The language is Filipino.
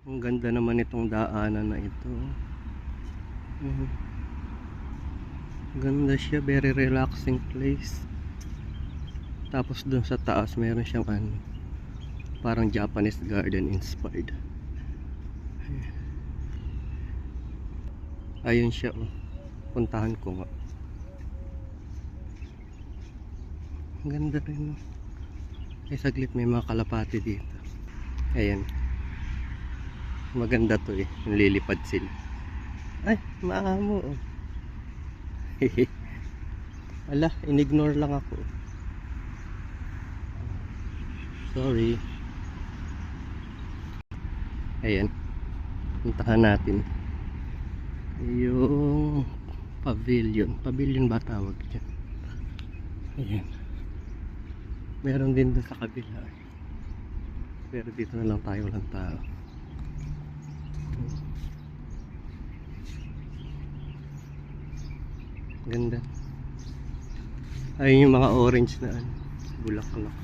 Ang ganda naman itong daanan na ito. Ganda siya, very relaxing place. Tapos dun sa taas meron siyang parang Japanese garden inspired. Ayun siya, oh. Puntahan ko nga. Ang ganda rin, oh. Ay saglit, may mga kalapati dito. Ayan. Maganda to eh, lilipad sila. Ay, maamo, oh. Ala, in-ignore lang ako. Sorry. Ayan, puntahan natin yung pavilion ba tawag dyan. Ayan, meron din doon sa kabila, pero dito na lang tayo, walang tao. Ganda. Ayun yung mga orange na bulaklak.